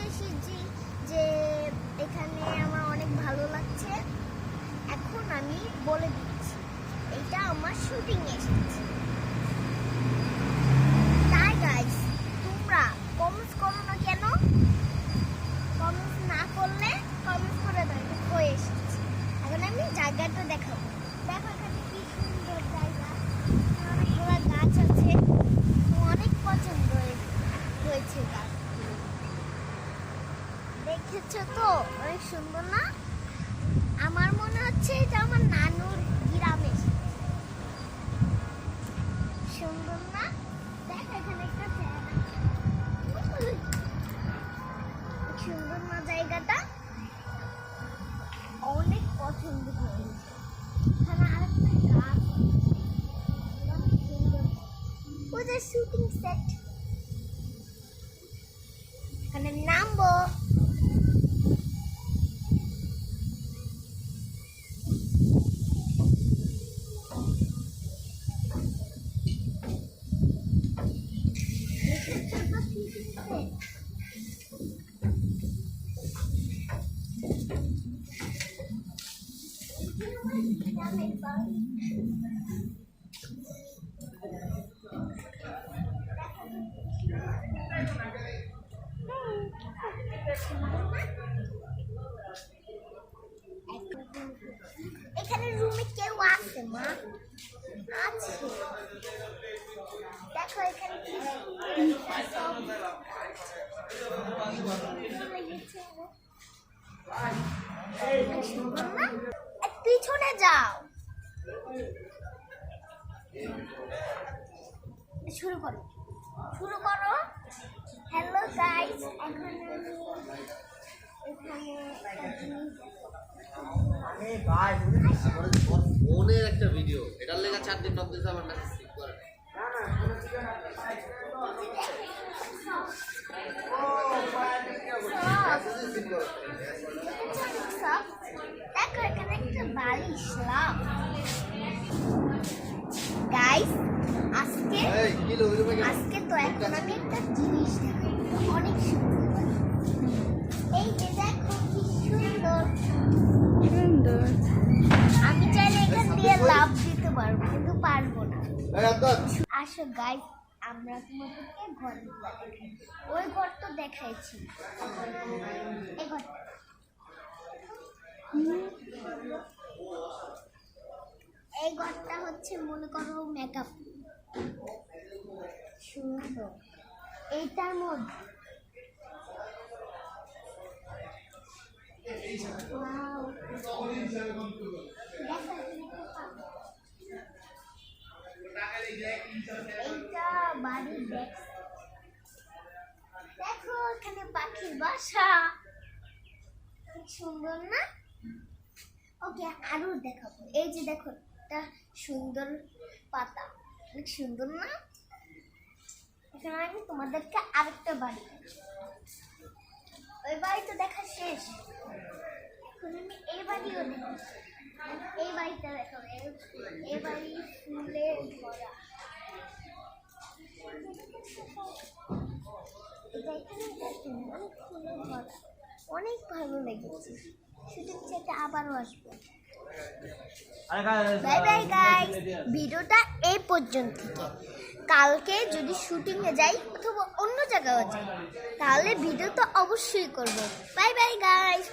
এসেছি যে এখানে আমার অনেক ভালো লাগছে। এখন আমি বলে দিচ্ছি এটা আমার শুটিং এসেছি। তাই গাইস, তোমরা কমেন্টস করো না কেন? কমেন্টস না করলে কমেন্টস করে দাও হয়ে এসেছি। এখন আমি জায়গাটা দেখাবো। দেখো এখানে কি সুন্দর জায়গা, অনেকগুলো গাছ আছে, অনেক পছন্দ হয়েছে গাছ। দেখেছো তো অনেক সুন্দর না? আমার মনে হচ্ছে এটা আমার নানুর গ্রামে। সুন্দর না? দেখো এখানে একটা ফ্যান। সুন্দর না জায়গাটা? অনেক পছন্দ হয়েছে। এখানে আরেকটা গাছ অনেক সুন্দর। ওই যে শুটিং সেট, এখানে নামবো। এখানে রুমে কেউ আছে মা? আছে। দেখো এখানে কি পিছনে যাও। শুরু করো। হ্যালো গাইস, এখন আমি ফোনের একটা ভিডিও, এটার লেগে 4 দিন নক দিতে আমার মেসেজ ঠিক করে দেখো এখানে একটা বালিশ লাভ। গাইস আজকে তো এখন আমি একটা জিনিস দেখাবো, অনেক সুন্দর। এই যে দেখো কি সুন্দর। আমি চাইলে এখান দিয়ে লাভ দিতে পারবো, কিন্তু পারবো না। আসো গাইস, আমরা তোমাদেরকে ঘরগুলো দেখাই। ওই ঘর তো দেখাইছি, এই ঘরটা। এই ঘরটা হচ্ছে মনে করো মেকআপ। সুন্দর। এইটার মধ্যে এইটা বাড়ির ডেস্ক। দেখো এখানে পাখির বাসা, সুন্দর না? ওকে, আরো দেখাবো। এই যে দেখো একটা সুন্দর পাতা, অনেক সুন্দর না? এখানে আমি তোমাদেরকে আরেকটা বাড়ি, ওই বাড়িটা দেখা শেষ। এখন আমি এই বাড়িও দেখো, এই বাড়িটা দেখো। এই বাড়ি ফুলে ভরা। অনেক ফুলে ভরা, অনেক ভালো লেগেছে। শুটিং সেটে আবারও আসবো। বাই বাই গাইস, ভিডিওটা এই পর্যন্ত থেকে। কালকে যদি শুটিংয়ে যাই অথবা অন্য জায়গায় যাই, তাহলে ভিডিও তো অবশ্যই করবো। Bye bye guys.